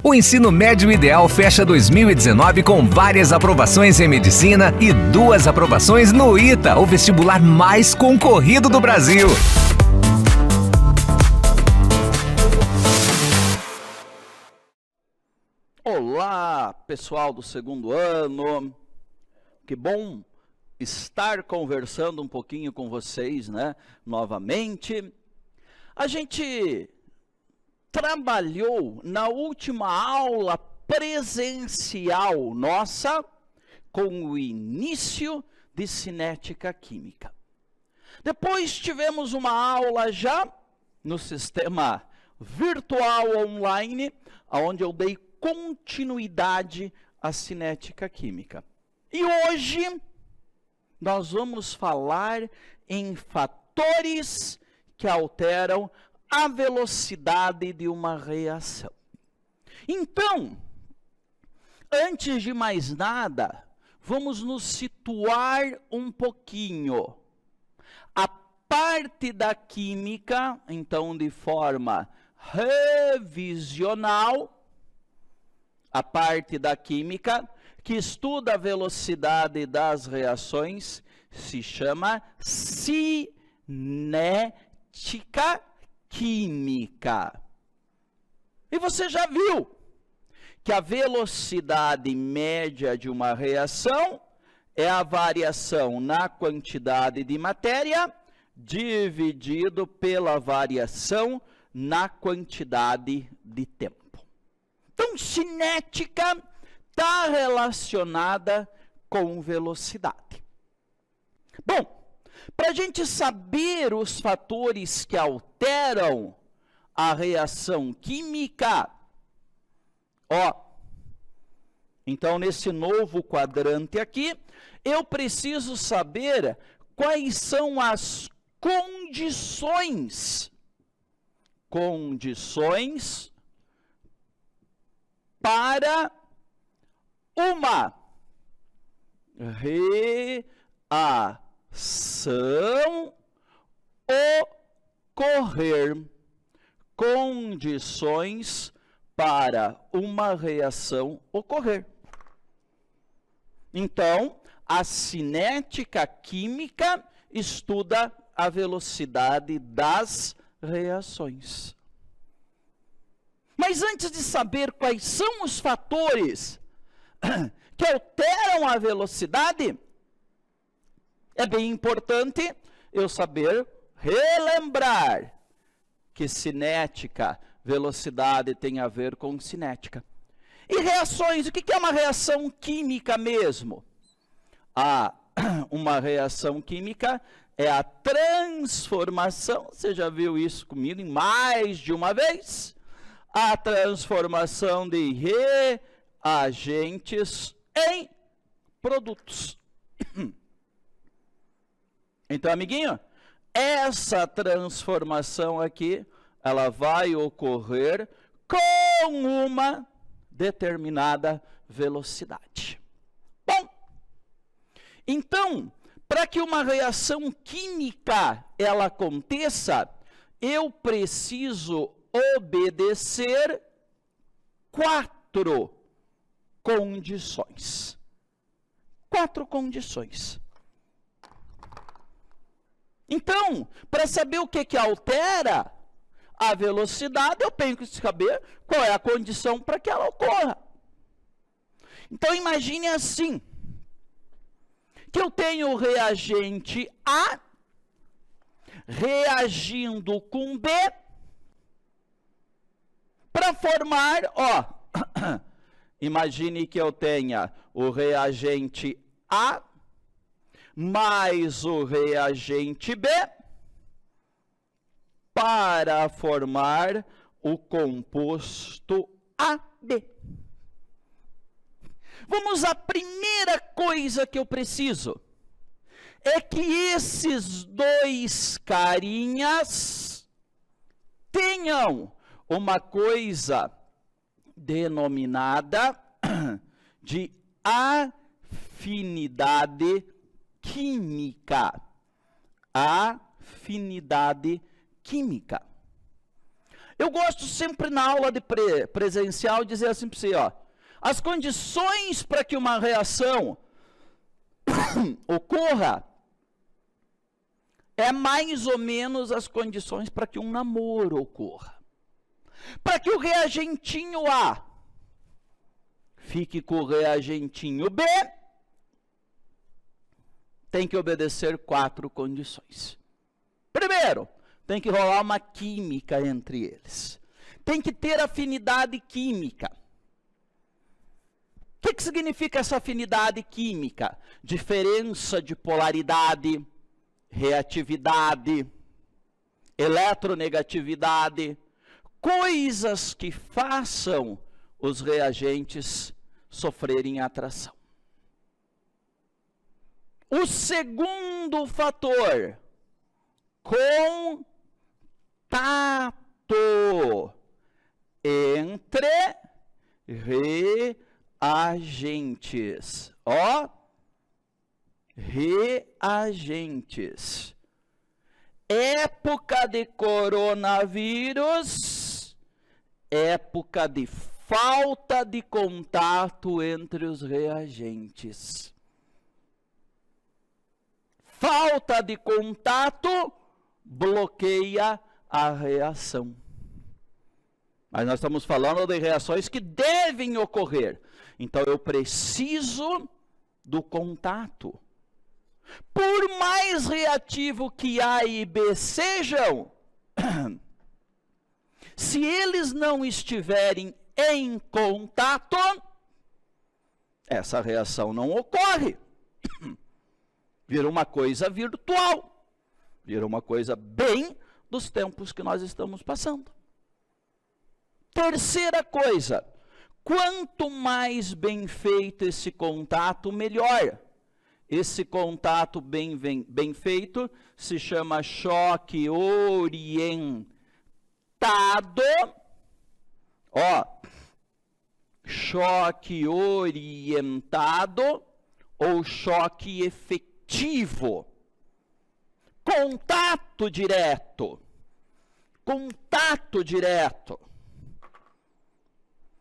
O ensino médio ideal fecha 2019 com várias aprovações em medicina e 2 aprovações no ITA, o vestibular mais concorrido do Brasil. Olá, pessoal do segundo ano. Que bom estar conversando um pouquinho com vocês, né? Novamente. A gente trabalhou na última aula presencial nossa com o início de cinética química. Depois tivemos uma aula já no sistema virtual online, onde eu dei continuidade à cinética química. E hoje nós vamos falar em fatores que alteram a velocidade de uma reação. Então, antes de mais nada, vamos nos situar um pouquinho. A parte da química, então de forma revisional, a parte da química que estuda a velocidade das reações se chama cinética química. E você já viu que a velocidade média de uma reação é a variação na quantidade de matéria dividido pela variação na quantidade de tempo. Então, cinética está relacionada com velocidade. Bom, para a gente saber os fatores que alteram a reação química, então nesse novo quadrante aqui, eu preciso saber quais são as condições para uma reação ocorrer. Condições para uma reação ocorrer. Então, a cinética química estuda a velocidade das reações. Mas antes de saber quais são os fatores que alteram a velocidade, é bem importante eu saber relembrar que cinética, velocidade tem a ver com cinética. E reações, o que é uma reação química mesmo? Uma reação química é a transformação, você já viu isso comigo em mais de uma vez? A transformação de reagentes em produtos. Então, amiguinho, essa transformação aqui, ela vai ocorrer com uma determinada velocidade. Bom, então, para que uma reação química ela aconteça, eu preciso obedecer 4 condições. 4 condições. Então, para saber o que altera a velocidade, eu tenho que saber qual é a condição para que ela ocorra. Então, imagine assim, que eu tenho o reagente A reagindo com B para formar, imagine que eu tenha o reagente A mais o reagente B para formar o composto AB. Vamos à primeira coisa que eu preciso. É que esses 2 carinhas tenham uma coisa denominada de afinidade química. Afinidade química. Eu gosto sempre na aula de presencial dizer assim para você, ó, as condições para que uma reação ocorra é mais ou menos as condições para que um namoro ocorra. Para que o reagentinho A fique com o reagentinho B, tem que obedecer 4 condições. Primeiro, tem que rolar uma química entre eles. Tem que ter afinidade química. O que significa essa afinidade química? Diferença de polaridade, reatividade, eletronegatividade, coisas que façam os reagentes sofrerem atração. O segundo fator, contato entre reagentes. Ó, reagentes. Época de coronavírus, época de falta de contato entre os reagentes. Falta de contato bloqueia a reação. Mas nós estamos falando de reações que devem ocorrer. Então eu preciso do contato. Por mais reativo que A e B sejam, se eles não estiverem em contato, essa reação não ocorre. Vira uma coisa virtual. Vira uma coisa bem dos tempos que nós estamos passando. Terceira coisa, quanto mais bem feito esse contato, melhor. Esse contato bem feito se chama choque orientado. Ó, choque orientado ou choque efetivo. Contato direto. Contato direto.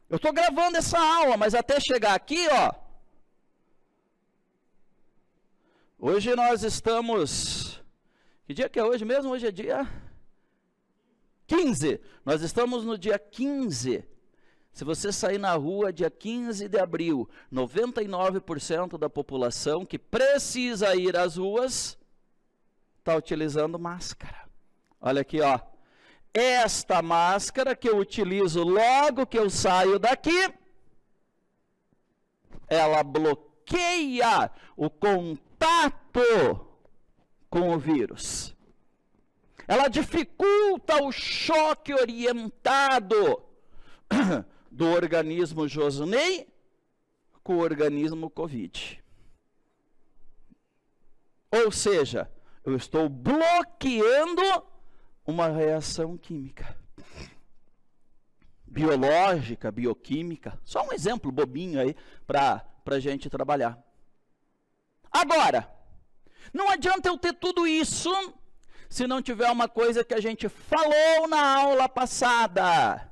Eu estou gravando essa aula, mas até chegar aqui, ó. Hoje nós estamos... Que dia que é hoje mesmo? Hoje é dia 15. Nós estamos no dia 15. Se você sair na rua dia 15 de abril, 99% da população que precisa ir às ruas está utilizando máscara. Olha aqui, ó. Esta máscara que eu utilizo logo que eu saio daqui, ela bloqueia o contato com o vírus. Ela dificulta o choque orientado do organismo Josnei com o organismo Covid. Ou seja, eu estou bloqueando uma reação química, biológica, bioquímica. Só um exemplo bobinho aí para a gente trabalhar. Agora, não adianta eu ter tudo isso se não tiver uma coisa que a gente falou na aula passada,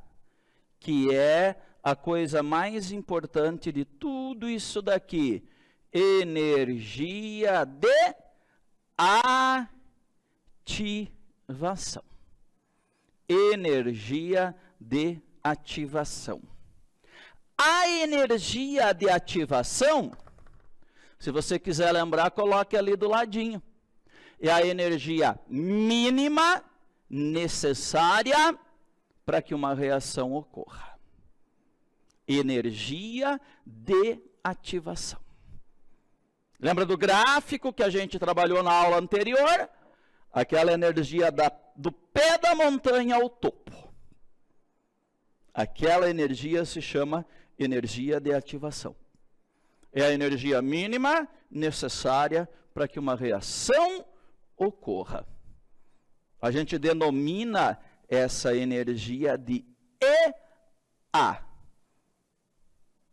que é a coisa mais importante de tudo isso daqui: energia de ativação. Energia de ativação. A energia de ativação, se você quiser lembrar, coloque ali do ladinho. É a energia mínima necessária para que uma reação ocorra. Energia de ativação. Lembra do gráfico que a gente trabalhou na aula anterior? Aquela energia do pé da montanha ao topo. Aquela energia se chama energia de ativação. É a energia mínima necessária para que uma reação ocorra. A gente denomina essa energia de EA.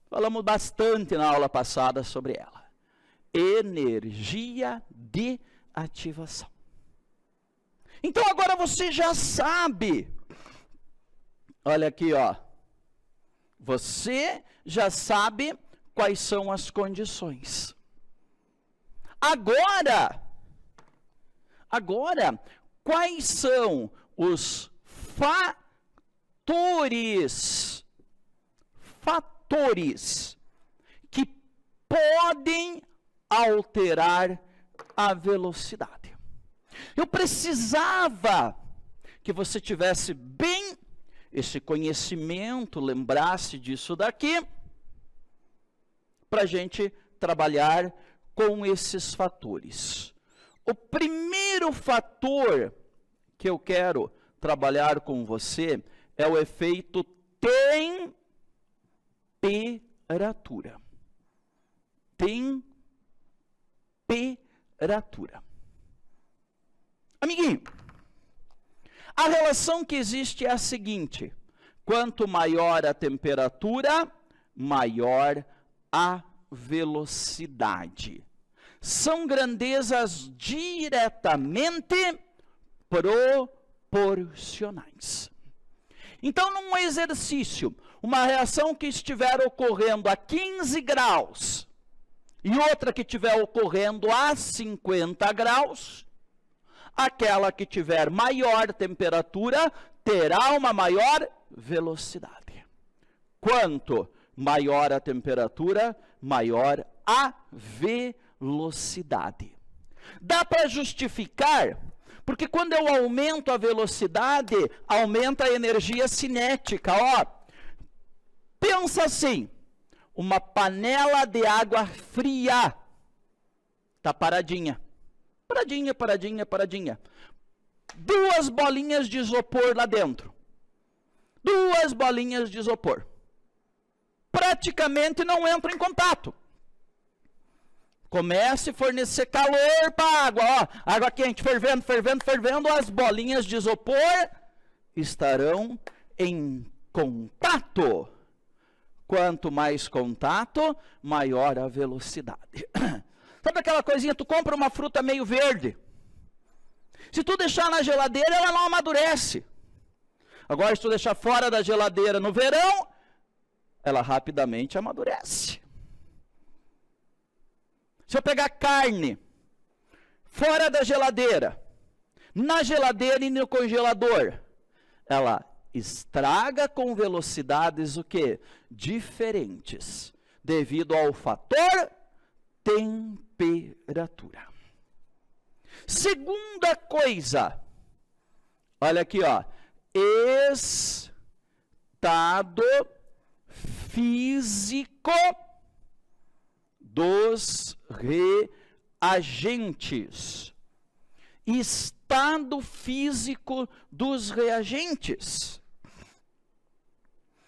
Falamos bastante na aula passada sobre ela. Energia de ativação. Então agora você já sabe Olha aqui, ó. Você já sabe quais são as condições. Agora, quais são os fatores que podem alterar a velocidade? Eu precisava que você tivesse bem esse conhecimento, lembrasse disso daqui, para a gente trabalhar com esses fatores. O primeiro fator que eu quero trabalhar com você é o efeito temperatura. Temperatura. Amiguinho, a relação que existe é a seguinte: quanto maior a temperatura, maior a velocidade. São grandezas diretamente proporcionais. Então, num exercício, uma reação que estiver ocorrendo a 15 graus e outra que estiver ocorrendo a 50 graus, aquela que tiver maior temperatura terá uma maior velocidade. Quanto maior a temperatura, maior a velocidade. Dá para justificar, porque quando eu aumento a velocidade, aumenta a energia cinética. Ó, pensa assim, uma panela de água fria está paradinha. Paradinha. 2 bolinhas de isopor lá dentro. 2 bolinhas de isopor. Praticamente não entram em contato. Comece a fornecer calor para a água. Ó, água quente, fervendo. As bolinhas de isopor estarão em contato. Quanto mais contato, maior a velocidade. Sabe aquela coisinha, tu compra uma fruta meio verde. Se tu deixar na geladeira, ela não amadurece. Agora, se tu deixar fora da geladeira no verão, ela rapidamente amadurece. Se eu pegar carne fora da geladeira, na geladeira e no congelador, ela estraga com velocidades o quê? Diferentes, devido ao fator temperatura. Segunda coisa, olha aqui, ó, estado físico dos reagentes. Estado físico dos reagentes.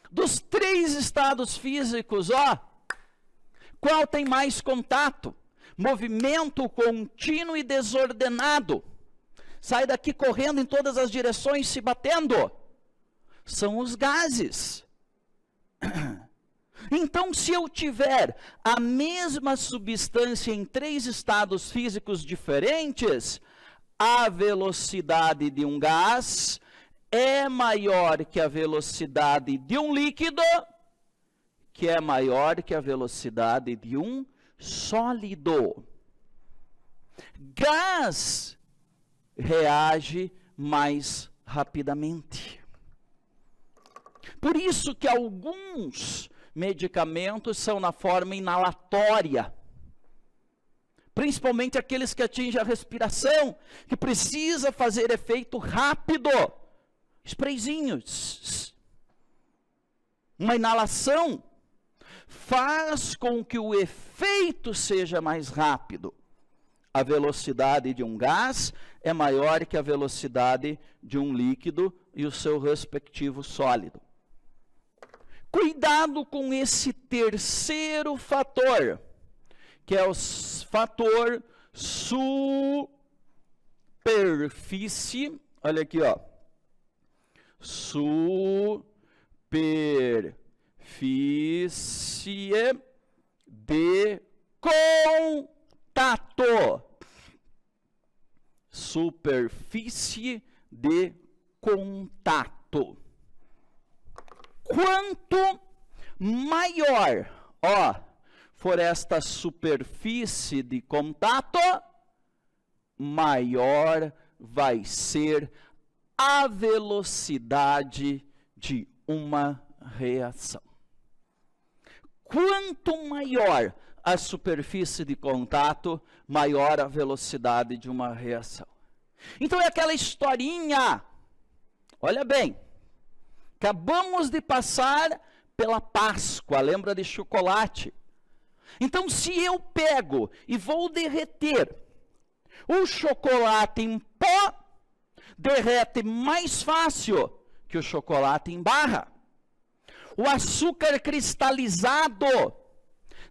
Dos 3 estados físicos, ó, qual tem mais contato? Movimento contínuo e desordenado. Sai daqui correndo em todas as direções, se batendo. São os gases. Então, se eu tiver a mesma substância em 3 estados físicos diferentes, a velocidade de um gás é maior que a velocidade de um líquido, que é maior que a velocidade de um sólido. Gás reage mais rapidamente. Por isso que alguns medicamentos são na forma inalatória. Principalmente aqueles que atingem a respiração, que precisa fazer efeito rápido. Sprayzinhos. Uma inalação faz com que o efeito seja mais rápido. A velocidade de um gás é maior que a velocidade de um líquido e o seu respectivo sólido. Cuidado com esse terceiro fator, que é o fator superfície. Olha aqui, ó. Superfície de contato. Superfície de contato. Quanto maior, for esta superfície de contato, maior vai ser a velocidade de uma reação. Quanto maior a superfície de contato, maior a velocidade de uma reação. Então é aquela historinha, olha bem, acabamos de passar pela Páscoa, lembra de chocolate? Então se eu pego e vou derreter o chocolate em pó, derrete mais fácil que o chocolate em barra. O açúcar cristalizado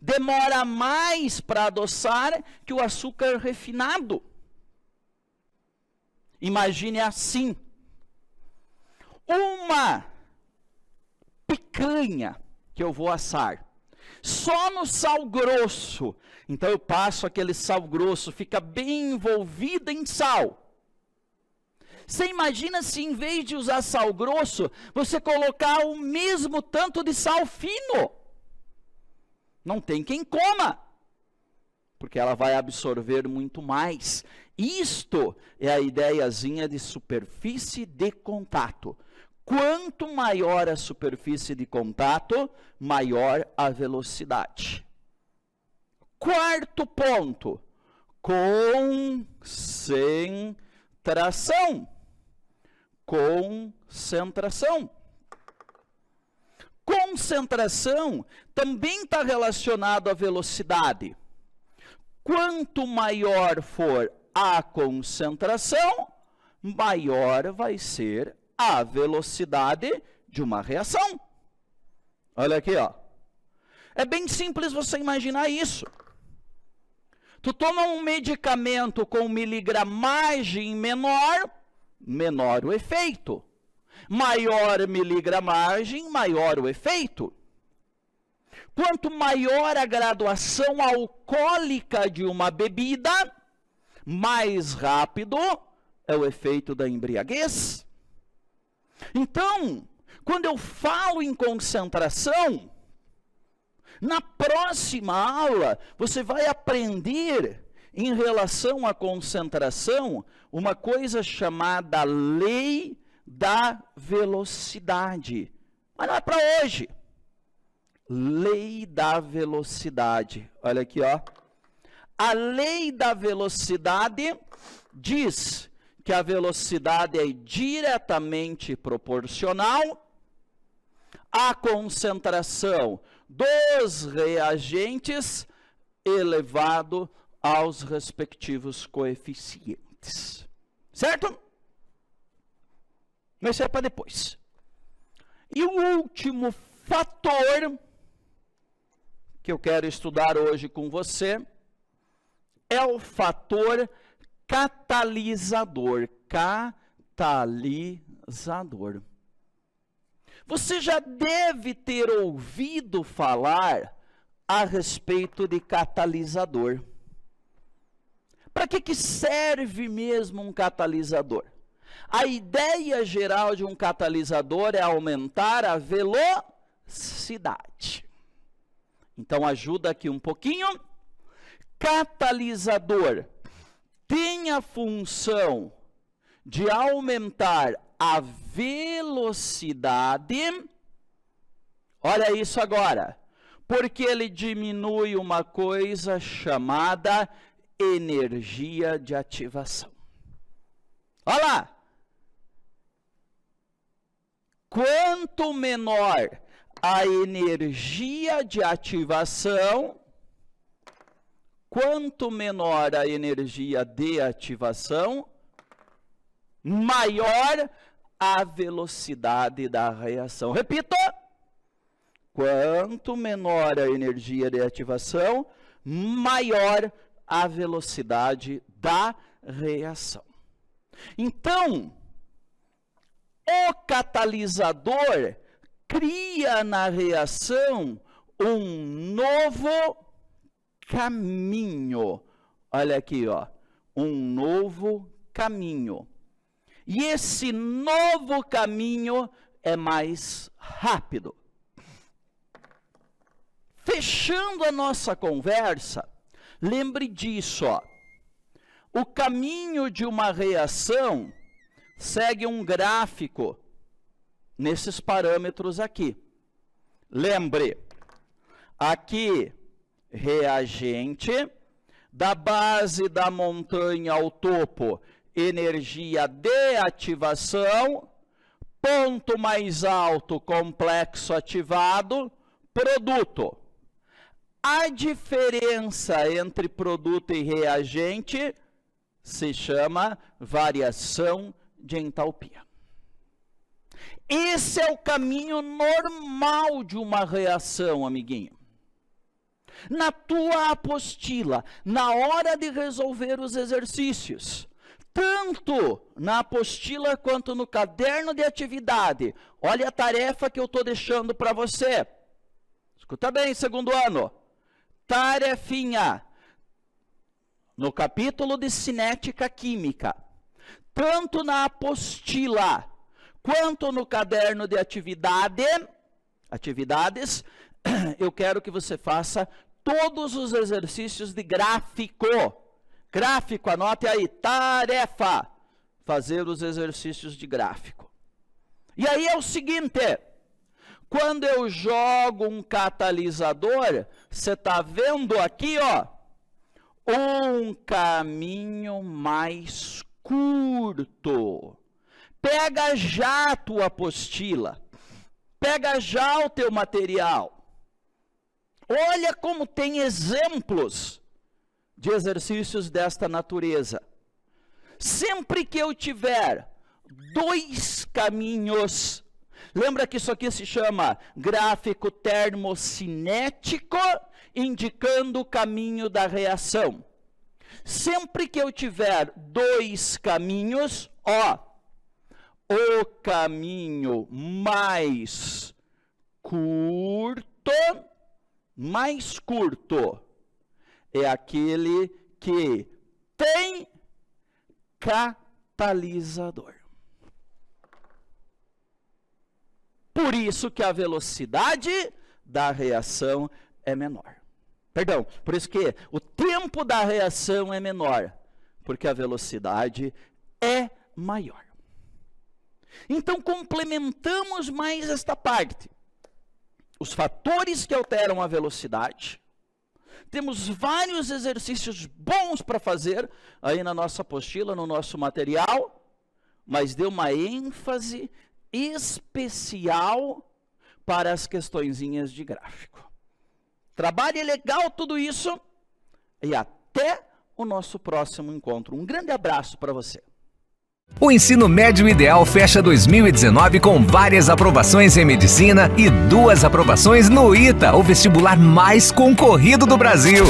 demora mais para adoçar que o açúcar refinado. Imagine assim, uma picanha que eu vou assar, só no sal grosso. Então eu passo aquele sal grosso, fica bem envolvida em sal. Você imagina se em vez de usar sal grosso, você colocar o mesmo tanto de sal fino? Não tem quem coma, porque ela vai absorver muito mais. Isto é a ideiazinha de superfície de contato. Quanto maior a superfície de contato, maior a velocidade. Quarto ponto, concentração. Concentração. Concentração também está relacionado à velocidade. Quanto maior for a concentração, maior vai ser a velocidade de uma reação. Olha aqui, É bem simples você imaginar isso. Tu toma um medicamento com miligramagem menor, menor o efeito. Maior miligramagem, maior o efeito. Quanto maior a graduação alcoólica de uma bebida, mais rápido é o efeito da embriaguez. Então, quando eu falo em concentração, na próxima aula você vai aprender em relação à concentração uma coisa chamada lei da velocidade. Mas não é para hoje. Lei da velocidade. Olha aqui, A lei da velocidade diz que a velocidade é diretamente proporcional à concentração dos reagentes elevado aos respectivos coeficientes. Certo? Mas isso é para depois. E o último fator que eu quero estudar hoje com você é o fator catalisador. Catalisador. Você já deve ter ouvido falar a respeito de catalisador. Para que serve mesmo um catalisador? A ideia geral de um catalisador é aumentar a velocidade. Então ajuda aqui um pouquinho. Catalisador tem a função de aumentar a velocidade. Olha isso agora. Porque ele diminui uma coisa chamada energia de ativação. Olha lá. Quanto menor a energia de ativação, quanto menor a energia de ativação, maior a velocidade da reação. Repito, quanto menor a energia de ativação, maior a velocidade da reação. Então, o catalisador cria na reação um novo caminho. Olha aqui, um novo caminho. E esse novo caminho é mais rápido. Fechando a nossa conversa, lembre disso, ó. O caminho de uma reação segue um gráfico nesses parâmetros aqui. Lembre, aqui, reagente, da base da montanha ao topo, energia de ativação, ponto mais alto, complexo ativado, produto. A diferença entre produto e reagente se chama variação de entalpia. Esse é o caminho normal de uma reação, amiguinho. Na tua apostila, na hora de resolver os exercícios, tanto na apostila quanto no caderno de atividade, olha a tarefa que eu estou deixando para você. Escuta bem, segundo ano. Tarefinha. No capítulo de cinética química, tanto na apostila quanto no caderno de atividades, eu quero que você faça todos os exercícios de gráfico. Gráfico, anote aí, tarefa, fazer os exercícios de gráfico. E aí é o seguinte, quando eu jogo um catalisador, você está vendo aqui, ó, um caminho mais curto. Pega já a tua apostila, pega já o teu material. Olha como tem exemplos de exercícios desta natureza. Sempre que eu tiver dois caminhos, lembra que isso aqui se chama gráfico termocinético, indicando o caminho da reação. Sempre que eu tiver dois caminhos, ó, o caminho mais curto é aquele que tem catalisador. Por isso que a velocidade da reação é menor. Perdão, por isso que o tempo da reação é menor, porque a velocidade é maior. Então, complementamos mais esta parte. Os fatores que alteram a velocidade. Temos vários exercícios bons para fazer aí na nossa apostila, no nosso material, mas dê uma ênfase especial para as questõezinhas de gráfico. Trabalhe legal tudo isso e até o nosso próximo encontro. Um grande abraço para você. O Ensino Médio Ideal fecha 2019 com várias aprovações em medicina e 2 aprovações no ITA, o vestibular mais concorrido do Brasil.